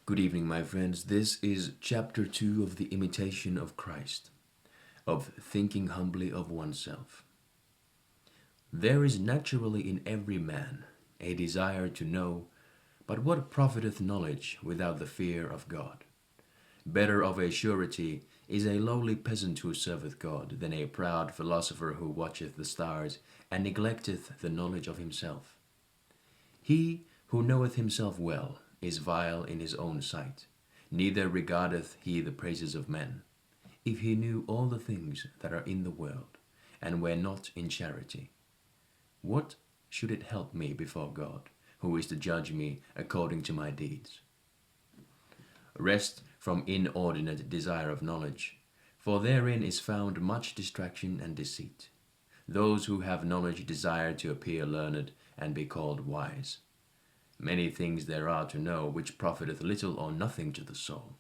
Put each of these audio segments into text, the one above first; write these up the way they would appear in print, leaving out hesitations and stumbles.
Good evening, my friends. This is chapter 2 of the Imitation of Christ, of thinking humbly of oneself. There is naturally in every man a desire to know, but what profiteth knowledge without the fear of God? Better of a surety is a lowly peasant who serveth God than a proud philosopher who watcheth the stars and neglecteth the knowledge of himself. He who knoweth himself well is vile in his own sight, neither regardeth he the praises of men. If he knew all the things that are in the world, and were not in charity, what should it help me before God, who is to judge me according to my deeds? Rest from inordinate desire of knowledge, for therein is found much distraction and deceit. Those who have knowledge desire to appear learned and be called wise. Many things there are to know which profiteth little or nothing to the soul,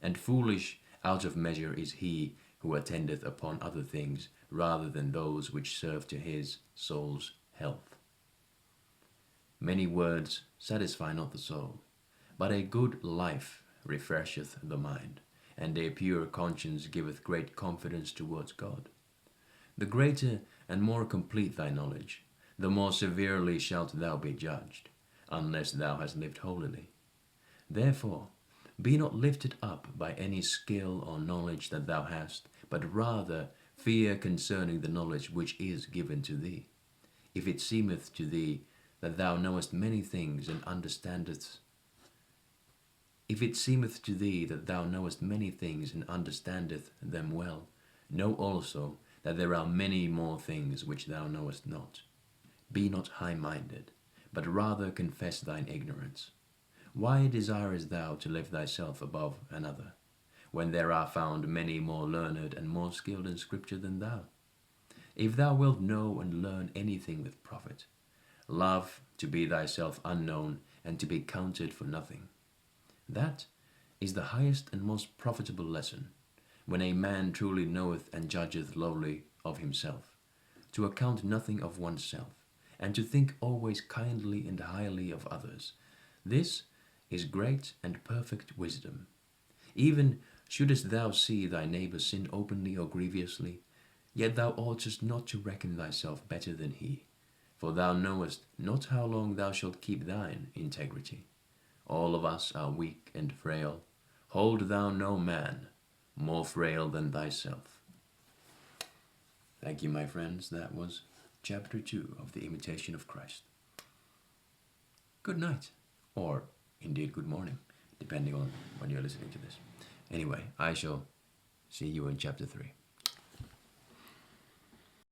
and foolish out of measure is he who attendeth upon other things rather than those which serve to his soul's health. Many words satisfy not the soul, but a good life refresheth the mind, and a pure conscience giveth great confidence towards God. The greater and more complete thy knowledge, the more severely shalt thou be judged, unless thou hast lived holily. Therefore, be not lifted up by any skill or knowledge that thou hast, but rather fear concerning the knowledge which is given to thee. If it seemeth to thee that thou knowest many things and understandest them well, know also that there are many more things which thou knowest not. Be not high-minded, but rather confess thine ignorance. Why desirest thou to lift thyself above another, when there are found many more learned and more skilled in Scripture than thou? If thou wilt know and learn anything with profit, love to be thyself unknown and to be counted for nothing. That is the highest and most profitable lesson, when a man truly knoweth and judgeth lowly of himself, to account nothing of oneself, and to think always kindly and highly of others. This is great and perfect wisdom. Even shouldest thou see thy neighbour sin openly or grievously, yet thou oughtest not to reckon thyself better than he, for thou knowest not how long thou shalt keep thine integrity. All of us are weak and frail. Hold thou no man more frail than thyself. Thank you, my friends. That was chapter 2 of the Imitation of Christ. Good night, or indeed good morning, depending on when you're listening to this. Anyway, I shall see you in chapter 3.